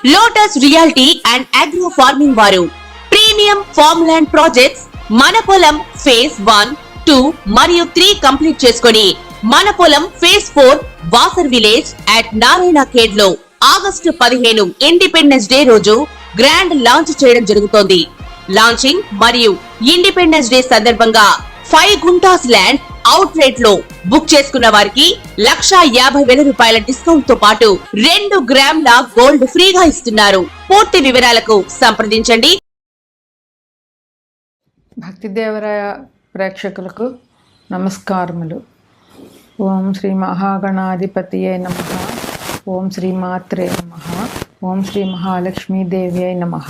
Lotus reality and agro farming వారు premium farm land projects మన పొలం ఫేజ్ 1, 2 మరియు 3 కంప్లీట్ చేసుకొని మన పొలం phase 4 Wasar village at Narayana Khed లో ఆగస్టు 15 ఇండిపెండెన్స్ డే రోజు గ్రాండ్ లాంచ్ చేయడం జరుగుతోంది. లాంచింగ్ మరియు ఇండిపెండెన్స్ డే సందర్భంగా 5 గుంటాస్ ల్యాండ్ అవుట్ రేట్ లో బుక్ చేసుకున్న వారికి 1,50,000 రూపాయల డిస్కౌంట్ తో పాటు 2 గ్రాముల గోల్డ్ ఫ్రీగా ఇస్తున్నారు. పూర్తి వివరాలకు సంప్రదించండి. భక్తి దేవరాయ ప్రేక్షకులకు నమస్కారములు. ఓం శ్రీ మహాగణాధిపతియే నమః. ఓం శ్రీ మాత్రే నమః. ఓం శ్రీ మహాలక్ష్మీదేవి నమః.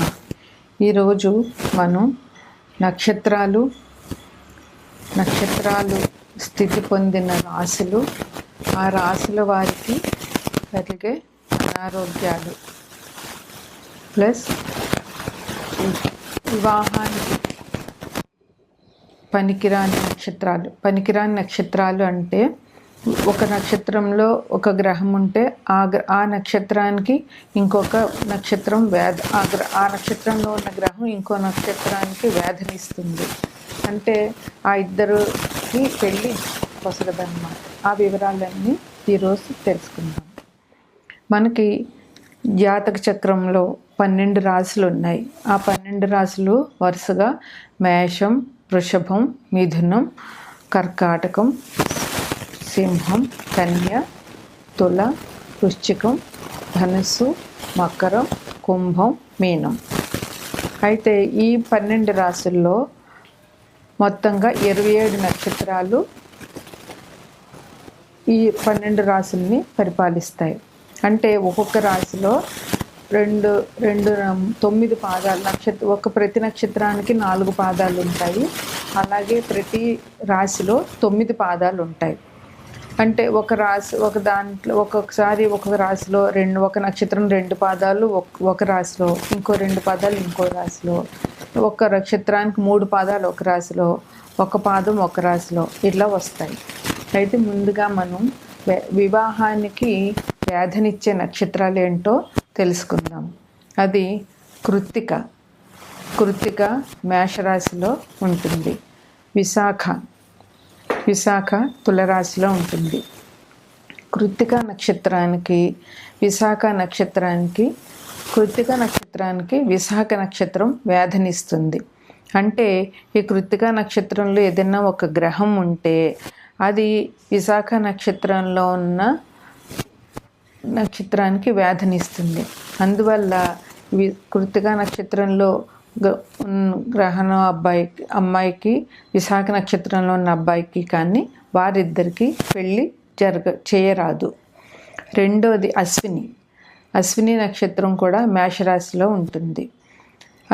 ఈరోజు మనం నక్షత్రాలు స్థితి పొందిన రాశులు, ఆ రాశుల వారికి కలిగే అనారోగ్యాలు ప్లస్ వివాహానికి పనికిరాని నక్షత్రాలు అంటే ఒక నక్షత్రంలో ఒక గ్రహం ఉంటే ఆ నక్షత్రానికి ఇంకొక నక్షత్రం ఆ నక్షత్రంలో ఉన్న గ్రహం ఇంకో నక్షత్రానికి వేధనిస్తుంది. అంటే ఆ ఇద్దరికి పెళ్ళి పొసగదన్నమాట. ఆ వివరాలన్నీ ఈరోజు తెలుసుకుందాం. మనకి జాతక చక్రంలో 12 రాశులు ఉన్నాయి. ఆ 12 రాశులు వరుసగా మేషం, వృషభం, మిథునం, కర్కాటకం, సింహం, కన్య, తుల, వృశ్చికం, ధనుస్సు, మకరం, కుంభం, మీనం. అయితే ఈ 12 రాశుల్లో మొత్తంగా 27 నక్షత్రాలు ఈ 12 రాశుల్ని పరిపాలిస్తాయి. అంటే ఒక్కొక్క రాశిలో 9 పాదాలు ప్రతి నక్షత్రానికి 4 పాదాలు ఉంటాయి. అలాగే ప్రతి రాశిలో 9 పాదాలు ఉంటాయి. అంటే ఒక్కొక్కసారి ఒక రాశిలో ఒక నక్షత్రం 2 పాదాలు ఒక రాశిలో, ఇంకో 2 పాదాలు ఇంకో రాశిలో, ఒక నక్షత్రానికి 3 పాదాలు ఒక రాశిలో, ఒక పాదం ఒక రాశిలో ఇట్లా వస్తాయి. అయితే ముందుగా మనం వివాహానికి వేధనిచ్చే నక్షత్రాలు ఏంటో తెలుసుకుందాం. అది కృత్తిక మేషరాశిలో ఉంటుంది. విశాఖ తులరాశిలో ఉంటుంది. కృత్తిక నక్షత్రానికి విశాఖ నక్షత్రం వేధనిస్తుంది. అంటే ఈ కృత్తిక నక్షత్రంలో ఏదైనా ఒక గ్రహం ఉంటే అది విశాఖ నక్షత్రంలో ఉన్న నక్షత్రానికి వేధనిస్తుంది. అందువల్ల కృత్తిక నక్షత్రంలో గ్రహణం అమ్మాయికి విశాఖ నక్షత్రంలో ఉన్న అబ్బాయికి కానీ వారిద్దరికి పెళ్ళి చేయరాదు. రెండోది అశ్విని నక్షత్రం కూడా మేషరాశిలో ఉంటుంది.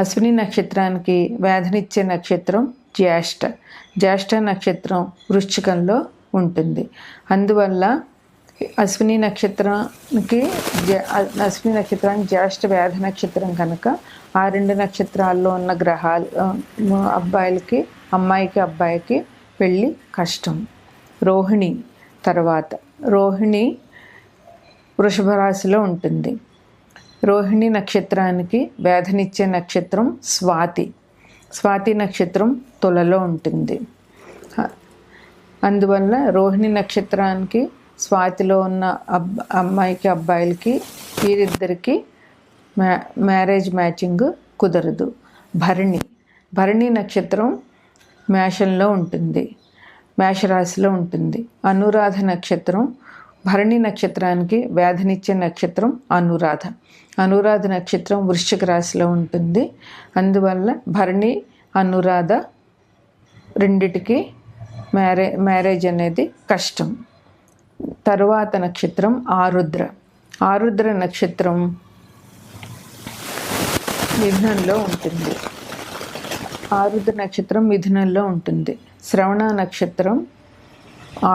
అశ్విని నక్షత్రానికి వేధనిచ్చే నక్షత్రం జ్యేష్ఠ నక్షత్రం వృశ్చికంలో ఉంటుంది. అందువల్ల అశ్విని నక్షత్రానికి జ్యేష్ఠ వేధ నక్షత్రం కనుక ఆ 2 నక్షత్రాల్లో ఉన్న గ్రహాలు అమ్మాయికి పెళ్ళి కష్టం. రోహిణి వృషభ రాశిలో ఉంటుంది. రోహిణి నక్షత్రానికి వేధనిచ్చే నక్షత్రం స్వాతి నక్షత్రం తులలో ఉంటుంది. అందువల్ల రోహిణి నక్షత్రానికి స్వాతిలో ఉన్న అబ్బాయిలకి వీరిద్దరికి మ్యారేజ్ మ్యాచింగ్ కుదరదు. భరణి నక్షత్రం మేషరాశిలో ఉంటుంది. అనురాధ నక్షత్రం భరణి నక్షత్రానికి వేధనిచ్చే నక్షత్రం అనురాధ నక్షత్రం వృశ్చిక రాశిలో ఉంటుంది. అందువల్ల భరణి అనురాధ రెండిటికి మ్యారేజ్ అనేది కష్టం. తరువాత నక్షత్రం ఆరుద్ర నక్షత్రం మిథునంలో ఉంటుంది. శ్రవణ నక్షత్రం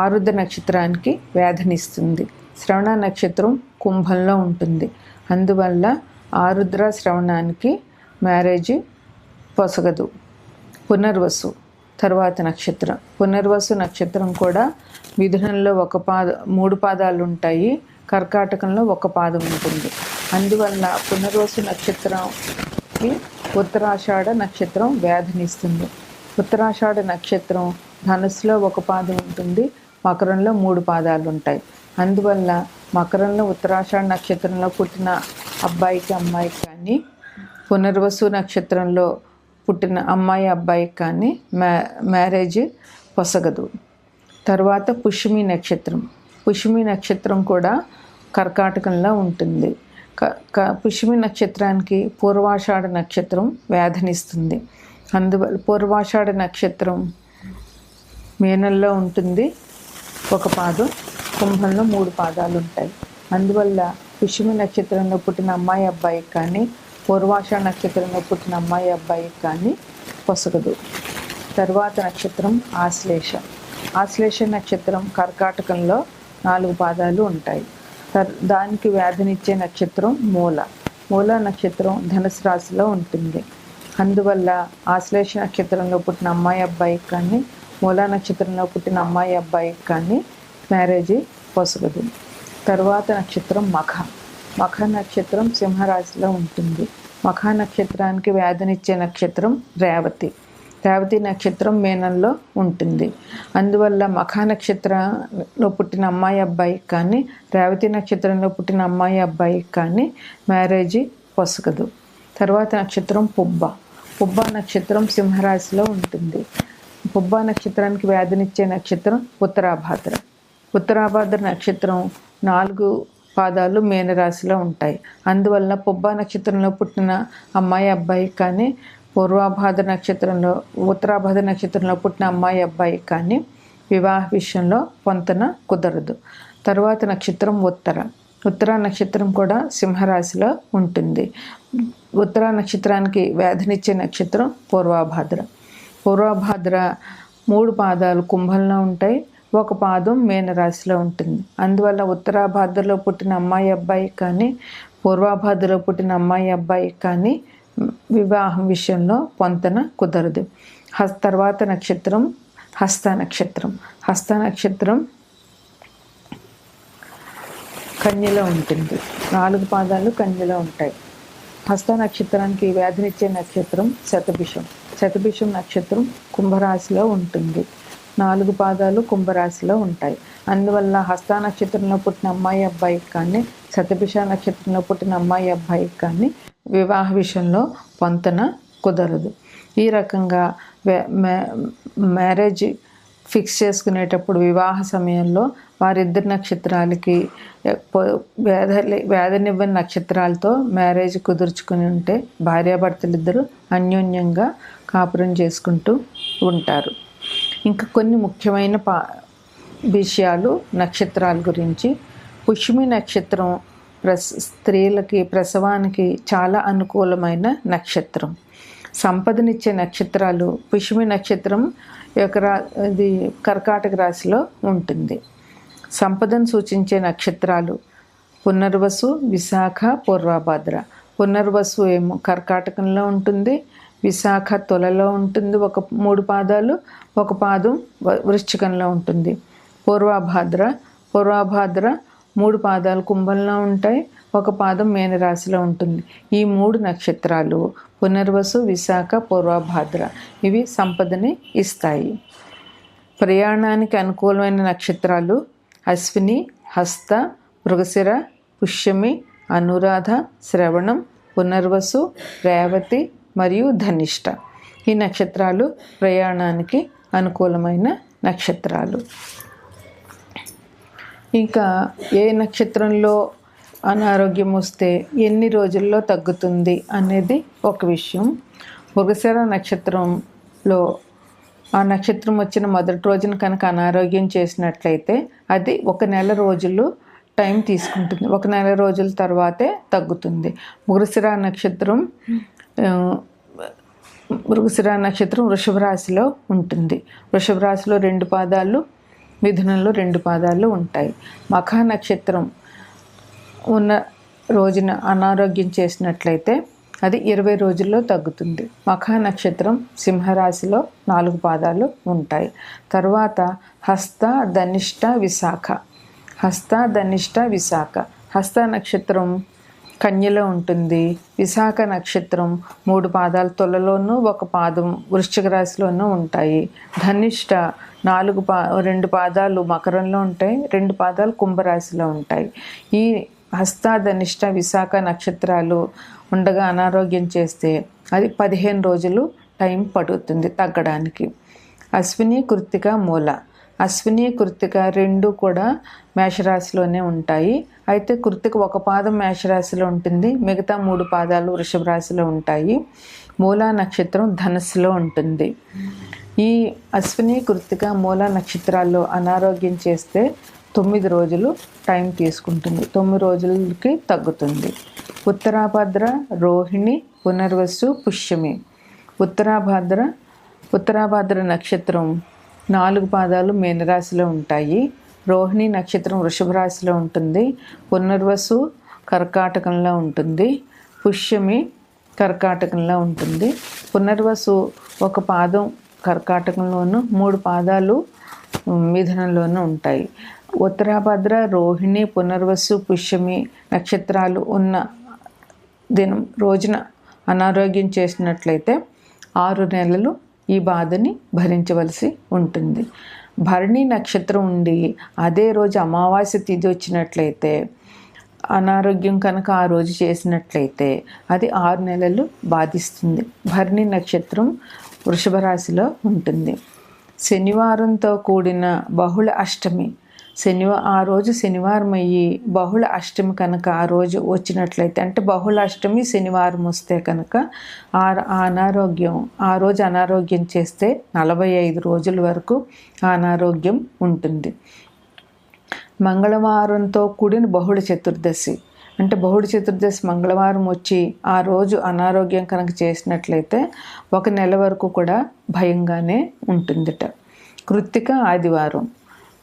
ఆరుద్ర నక్షత్రానికి వేధనిస్తుంది. శ్రవణ నక్షత్రం కుంభంలో ఉంటుంది. అందువల్ల ఆరుద్ర శ్రవణానికి మ్యారేజ్ పొసగదు. పునర్వసు నక్షత్రం కూడా మిథునంలో 3 పాదాలు ఉంటాయి. కర్కాటకంలో ఒక పాదం ఉంటుంది. అందువల్ల పునర్వసు నక్షత్రంకి ఉత్తరాషాఢ నక్షత్రం వ్యాధినిస్తుంది. ఉత్తరాషాఢ నక్షత్రం ధనుస్సులో ఒక పాదం ఉంటుంది, మకరంలో 3 పాదాలు ఉంటాయి. అందువల్ల మకరంలో ఉత్తరాషాఢ నక్షత్రంలో పుట్టిన అబ్బాయికి అమ్మాయికి కానీ, పునర్వసు నక్షత్రంలో పుట్టిన అమ్మాయి అబ్బాయికి కానీ మ్యారేజ్ పొసగదు. తర్వాత పుష్యమి నక్షత్రం. పుష్యమి నక్షత్రం కూడా కర్కాటకంలో ఉంటుంది. పుష్యమి నక్షత్రానికి పూర్వాషాఢ నక్షత్రం వ్యాధనిస్తుంది. అందువల్ల పూర్వాషాఢ నక్షత్రం మీనంలో ఉంటుంది, ఒక పాదం, కుంభంలో 3 పాదాలు ఉంటాయి. అందువల్ల పుష్యమి నక్షత్రంలో పుట్టిన అమ్మాయి అబ్బాయికి కానీ, పూర్వాషాఢ నక్షత్రంలో పుట్టిన అమ్మాయి అబ్బాయికి కానీ పొసగదు. తర్వాత నక్షత్రం ఆశ్లేష. ఆశ్లేష నక్షత్రం కర్కాటకంలో 4 పాదాలు ఉంటాయి. దానికి వ్యాధినిచ్చే నక్షత్రం మూల. మూల నక్షత్రం ధనుసు రాశిలో ఉంటుంది. అందువల్ల ఆశ్లేష నక్షత్రంలో పుట్టిన అమ్మాయి అబ్బాయికి కానీ, మూల నక్షత్రంలో పుట్టిన అమ్మాయి అబ్బాయికి కానీ మ్యారేజ్ పొసగదు. తర్వాత నక్షత్రం మఖ. మఖ నక్షత్రం సింహరాశిలో ఉంటుంది. మఖ నక్షత్రానికి వ్యాధినిచ్చే నక్షత్రం రేవతి. రేవతి నక్షత్రం మీనంలో ఉంటుంది. అందువల్ల మఖ నక్షత్రంలో పుట్టిన అమ్మాయి అబ్బాయికి కానీ, రేవతి నక్షత్రంలో పుట్టిన అమ్మాయి అబ్బాయికి కానీ మ్యారేజ్ పొసగదు. తర్వాత నక్షత్రం పుబ్బ. పుబ్బ నక్షత్రం సింహరాశిలో ఉంటుంది. పుబ్బ నక్షత్రానికి వ్యాధినిచ్చే నక్షత్రం ఉత్తరాభాద్ర. ఉత్తరాభాద్ర నక్షత్రం 4 పాదాలు మీనరాశిలో ఉంటాయి. అందువల్ల పుబ్బ నక్షత్రంలో పుట్టిన అమ్మాయి అబ్బాయికి కానీ, పూర్వాభాద్ర నక్షత్రంలో ఉత్తరాభాద్ర నక్షత్రంలో పుట్టిన అమ్మాయి అబ్బాయికి కానీ వివాహ విషయంలో పొంతన కుదరదు. తర్వాత నక్షత్రం ఉత్తర. ఉత్తర నక్షత్రం కూడా సింహరాశిలో ఉంటుంది. ఉత్తర నక్షత్రానికి వ్యాధినిచ్చే నక్షత్రం పూర్వాభాద్ర. పూర్వభాద్ర 3 పాదాలు కుంభంలో ఉంటాయి, ఒక పాదం మీనరాశిలో ఉంటుంది. అందువల్ల ఉత్తరాభాద్రలో పుట్టిన అమ్మాయి అబ్బాయికి కానీ, పూర్వభాద్రలో పుట్టిన అమ్మాయి అబ్బాయికి కానీ వివాహం విషయంలో పొంతన కుదరదు. తర్వాత నక్షత్రం హస్త నక్షత్రం. హస్త నక్షత్రం కన్యలో ఉంటుంది. 4 పాదాలు కన్యలో ఉంటాయి. హస్త నక్షత్రానికి వ్యాధినిచ్చే నక్షత్రం శతభిషం. శతభిషం నక్షత్రం కుంభరాశిలో ఉంటుంది. 4 పాదాలు కుంభరాశిలో ఉంటాయి. అందువల్ల హస్త నక్షత్రంలో పుట్టిన అమ్మాయి అబ్బాయికి కానీ, శతభిష నక్షత్రంలో పుట్టిన అమ్మాయి అబ్బాయికి కానీ వివాహ విషయంలో పొంతన కుదరదు. ఈ రకంగా మ్యారేజ్ ఫిక్స్ చేసుకునేటప్పుడు వివాహ సమయంలో వారిద్దరి నక్షత్రాలకి వేదనివ్వని నక్షత్రాలతో మ్యారేజ్ కుదుర్చుకుని ఉంటే భార్యాభర్తలిద్దరూ అన్యోన్యంగా కాపురం చేసుకుంటూ ఉంటారు. ఇంకా కొన్ని ముఖ్యమైన విషయాలు నక్షత్రాల గురించి. పుష్యమి నక్షత్రం స్త్రీలకి ప్రసవానికి చాలా అనుకూలమైన నక్షత్రం. సంపదనిచ్చే నక్షత్రాలు పుష్యమి నక్షత్రం ఇది కర్కాటక రాశిలో ఉంటుంది. సంపదను సూచించే నక్షత్రాలు పునర్వసు, విశాఖ, పూర్వభాద్ర. పునర్వసు ఏమో కర్కాటకంలో ఉంటుంది, విశాఖ తులలో ఉంటుంది, 3 పాదాలు, ఒక పాదం వృశ్చికంలో ఉంటుంది. పూర్వభాద్ర 3 పాదాలు కుంభంలో ఉంటాయి, ఒక పాదం మీనరాశిలో ఉంటుంది. ఈ 3 నక్షత్రాలు పునర్వసు, విశాఖ, పూర్వభాద్ర ఇవి సంపదని ఇస్తాయి. ప్రయాణానికి అనుకూలమైన నక్షత్రాలు అశ్విని, హస్త, మృగశిర, పుష్యమి, అనురాధ, శ్రవణం, పునర్వసు, రేవతి మరియు ధనిష్ట. ఈ నక్షత్రాలు ప్రయాణానికి అనుకూలమైన నక్షత్రాలు. ఇంకా ఏ నక్షత్రంలో అనారోగ్యం వస్తే ఎన్ని రోజుల్లో తగ్గుతుంది అనేది ఒక విషయం. మృగశిర నక్షత్రంలో ఆ నక్షత్రం వచ్చిన మొదటి రోజున కనుక అనారోగ్యం చేసినట్లయితే అది 1 నెల రోజులు టైం తీసుకుంటుంది. 1 నెల రోజుల తర్వాతే తగ్గుతుంది. మృగశిర నక్షత్రం వృషభ రాశిలో ఉంటుంది. వృషభ రాశిలో 2 పాదాలు, మిథునంలో 2 పాదాలు ఉంటాయి. మఖ నక్షత్రం ఉన్న రోజున అనారోగ్యం చేసినట్లయితే అది 20 రోజుల్లో తగ్గుతుంది. మఖ నక్షత్రం సింహరాశిలో 4 పాదాలు ఉంటాయి. తర్వాత హస్త, ధనిష్ట, విశాఖ. హస్త, ధనిష్ట, విశాఖ. హస్త నక్షత్రం కన్యలో ఉంటుంది. విశాఖ నక్షత్రం 3 పాదాలు తులలోనూ 1 పాదం వృశ్చిక రాశిలోనూ ఉంటాయి. ధనిష్ట 2 పాదాలు మకరంలో ఉంటాయి, 2 పాదాలు కుంభరాశిలో ఉంటాయి. ఈ హస్త, ధనిష్ట, విశాఖ నక్షత్రాలు ఉండగా అనారోగ్యం చేస్తే అది 15 రోజులు టైం పడుతుంది తగ్గడానికి. అశ్విని, కృత్తిక, మూల. అశ్విని, కృత్తిక 2 కూడా మేషరాశిలోనే ఉంటాయి. అయితే కృత్తిక 1 పాదం మేషరాశిలో ఉంటుంది, మిగతా 3 పాదాలు వృషభ రాశిలో ఉంటాయి. మూలా నక్షత్రం ధనుస్సులో ఉంటుంది. ఈ అశ్విని, కృత్తిక, మూల నక్షత్రాల్లో అనారోగ్యం చేస్తే 9 రోజులు టైం తీసుకుంటుంది, 9 రోజులకి తగ్గుతుంది. ఉత్తరాభద్ర, రోహిణి, పునర్వసు, పుష్యమి. ఉత్తరాభద్ర నక్షత్రం 4 పాదాలు మీనరాశిలో ఉంటాయి. రోహిణి నక్షత్రం వృషభ రాశిలో ఉంటుంది. పునర్వసు కర్కాటకంలో ఉంటుంది. పుష్యమి కర్కాటకంలో ఉంటుంది. పునర్వసు 1 పాదం కర్కాటకంలోను, 3 పాదాలు మిథునంలోనూ ఉంటాయి. ఉత్తరాభద్ర, రోహిణి, పునర్వసు, పుష్యమి నక్షత్రాలు ఉన్న రోజున అనారోగ్యం చేసినట్లయితే 6 నెలలు ఈ బాధని భరించవలసి ఉంటుంది. భరణి నక్షత్రం ఉండి అదే రోజు అమావాస్య తిథి వచ్చినట్లయితే అనారోగ్యం కనుక ఆ రోజు చేసినట్లయితే అది 6 నెలలు బాధిస్తుంది. భరణి నక్షత్రం వృషభ రాశిలో ఉంటుంది. శనివారంతో కూడిన బహుళ అష్టమి, ఆ రోజు శనివారం అయ్యి బహుళ అష్టమి కనుక ఆ రోజు వచ్చినట్లయితే, అంటే బహుళ అష్టమి శనివారం వస్తే కనుక ఆ రోజు అనారోగ్యం చేస్తే 45 రోజుల వరకు అనారోగ్యం ఉంటుంది. మంగళవారంతో కూడిన బహుళ చతుర్దశి, అంటే బహుళ చతుర్దశి మంగళవారం వచ్చి ఆ రోజు అనారోగ్యం కనుక చేసినట్లయితే 1 నెల వరకు కూడా భయంగానే ఉంటుందిట. కృత్తిక ఆదివారం.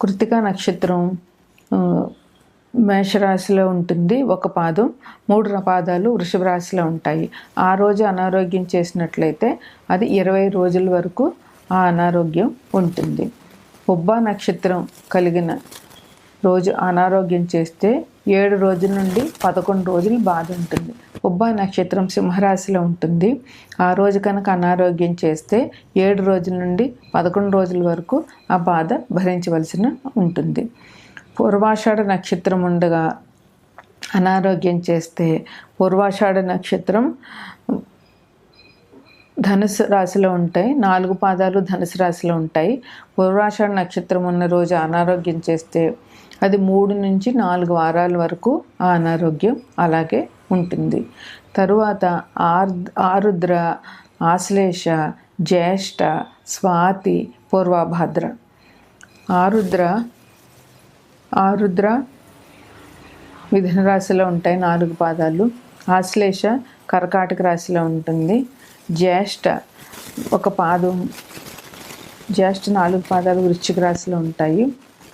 కృత్తిక నక్షత్రం మేషరాశిలో ఉంటుంది, 1 పాదం, 3 పాదాలు వృషభ రాశిలో ఉంటాయి. ఆ రోజు అనారోగ్యం చేసినట్లయితే అది 20 రోజుల వరకు ఆ అనారోగ్యం ఉంటుంది. పుబ్బ నక్షత్రం కలిగిన రోజు అనారోగ్యం చేస్తే 7 రోజుల నుండి 11 రోజులు బాధ ఉంటుంది. పుబ్బ నక్షత్రం సింహరాశిలో ఉంటుంది. ఆ రోజు కనుక అనారోగ్యం చేస్తే 7 రోజుల నుండి 11 రోజుల వరకు ఆ బాధ భరించవలసిన ఉంటుంది. పూర్వాషాఢ నక్షత్రం ఉండగా అనారోగ్యం చేస్తే పూర్వాషాఢ నక్షత్రం ధనుసు రాశిలో ఉంటాయి, 4 పాదాలు ధనుసు రాశిలో ఉంటాయి. పూర్వాషాఢ నక్షత్రం ఉన్న రోజు అనారోగ్యం చేస్తే అది 3 నుంచి 4 వారాల వరకు ఆ అనారోగ్యం అలాగే ఉంటుంది. తరువాత ఆరుద్ర, ఆశ్లేష, జ్యేష్ఠ, స్వాతి, పూర్వభాద్ర. ఆరుద్ర మిథున రాశిలో ఉంటాయి, 4 పాదాలు. ఆశ్లేష కర్కాటక రాశిలో ఉంటుంది. జ్యేష్ఠ 1 పాదం, జ్యేష్ఠ 4 పాదాలు వృశ్చిక రాశిలో ఉంటాయి.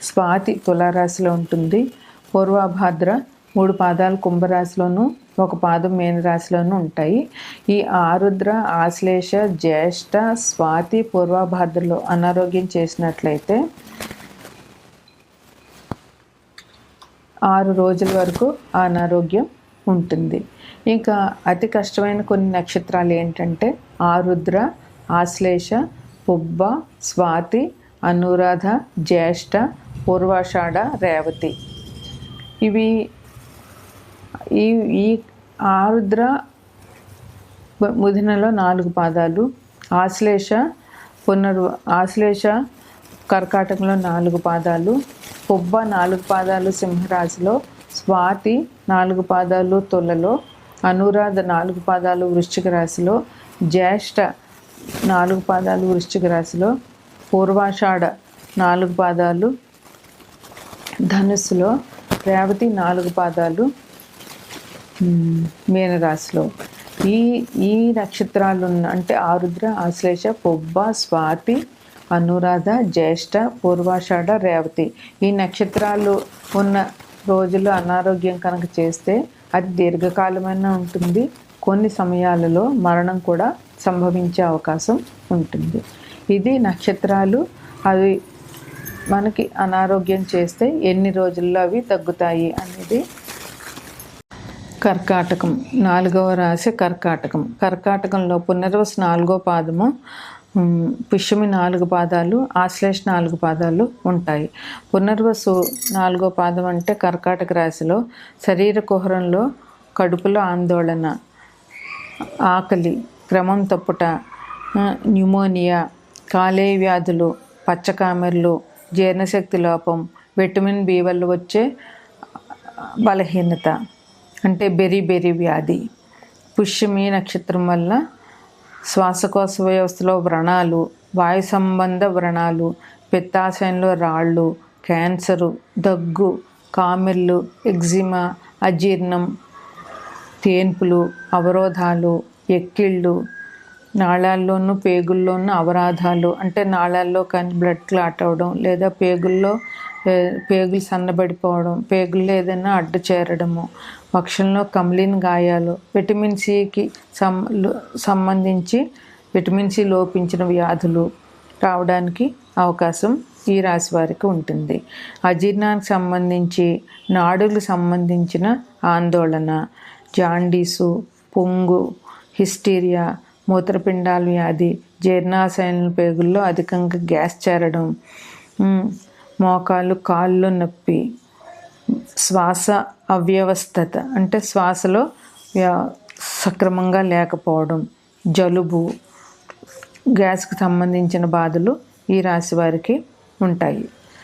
స్వాతి తులారాశిలో ఉంటుంది. పూర్వభాద్ర 3 పాదాలు కుంభరాశిలోను, 1 పాదం మీనరాశిలోనూ ఉంటాయి. ఈ ఆరుద్ర, ఆశ్లేష, జ్యేష్ఠ, స్వాతి, పూర్వభాద్రలో అనారోగ్యం చేసినట్లయితే 6 రోజుల వరకు ఆ అనారోగ్యం ఉంటుంది. ఇంకా అతి కష్టమైన కొన్ని నక్షత్రాలు ఏంటంటే ఆరుద్ర, ఆశ్లేష, పుబ్బ, స్వాతి, అనురాధ, జ్యేష్ఠ, పూర్వాషాఢ, రేవతి. ఈ ఆరుద్ర మిథునలో 4 పాదాలు, ఆశ్లేష కర్కాటకంలో 4 పాదాలు, పుబ్బ 4 పాదాలు సింహరాశిలో, స్వాతి 4 పాదాలు తులలో, అనురాధ 4 పాదాలు వృశ్చిక రాశిలో, జ్యేష్ఠ 4 పాదాలు వృశ్చిక రాశిలో, పూర్వాషాఢ 4 పాదాలు ధనుస్సులో, రేవతి 4 పాదాలు మీనరాశిలో. ఈ నక్షత్రాలు అంటే ఆరుద్ర, ఆశ్లేష, పుబ్బ, స్వాతి, అనురాధ, జ్యేష్ఠ, పూర్వాషాఢ, రేవతి. ఈ నక్షత్రాలు ఉన్న రోజులు అనారోగ్యం కనుక చేస్తే అది దీర్ఘకాలమైన ఉంటుంది. కొన్ని సమయాలలో మరణం కూడా సంభవించే అవకాశం ఉంటుంది. ఇది నక్షత్రాలు. అవి మనకి అనారోగ్యం చేస్తే ఎన్ని రోజుల్లో అవి తగ్గుతాయి అనేది. కర్కాటకం 4వ రాశి కర్కాటకం. కర్కాటకంలో పునర్వసు 4వ పాదము, పుష్యమి 4 పాదాలు, ఆశ్లేష 4 పాదాలు ఉంటాయి. పునర్వసు 4వ పాదం అంటే కర్కాటక రాశిలో శరీర కుహరంలో కడుపులో ఆందోళన, ఆకలి, క్రమం తప్పుట, న్యూమోనియా, కాలేయ వ్యాధులు, పచ్చకామెర్లు, జీర్ణశక్తి లోపం, విటమిన్ బి వల్ల వచ్చే బలహీనత అంటే బెరీ వ్యాధి. పుష్యమి నక్షత్రం వల్ల శ్వాసకోశ వ్యవస్థలో వ్రణాలు, వాయు సంబంధ వ్రణాలు, పిత్తాశయంలో రాళ్ళు, క్యాన్సరు, దగ్గు, కామెర్లు, ఎగ్జిమా, అజీర్ణం, తేన్పులు, అవరోధాలు, ఎక్కిళ్ళు, నాళాల్లోనూ పేగుల్లోనూ అవరాధాలు అంటే నాళాల్లో కానీ బ్లడ్ క్లాట్ అవ్వడం, లేదా పేగులు సన్నబడిపోవడం, పేగుల్లో ఏదైనా అడ్డు చేరడము, వక్షంలో కమిలిన గాయాలు, విటమిన్ సికి సంబంధించి విటమిన్ సి లోపించిన వ్యాధులు రావడానికి అవకాశం ఈ రాశి వారికి ఉంటుంది. అజీర్ణానికి సంబంధించి నాడులకు సంబంధించిన ఆందోళన, జాండీసు, పొంగు, హిస్టీరియా, మూత్రపిండాల వ్యాధి, జీర్ణాశయాల పేగుల్లో అధికంగా గ్యాస్ చేరడం, మోకాళ్ళు కాళ్ళు నొప్పి, శ్వాస అవ్యవస్థత అంటే శ్వాసలో సక్రమంగా లేకపోవడం, జలుబు, గ్యాస్కి సంబంధించిన బాధలు ఈ రాశి వారికి ఉంటాయి.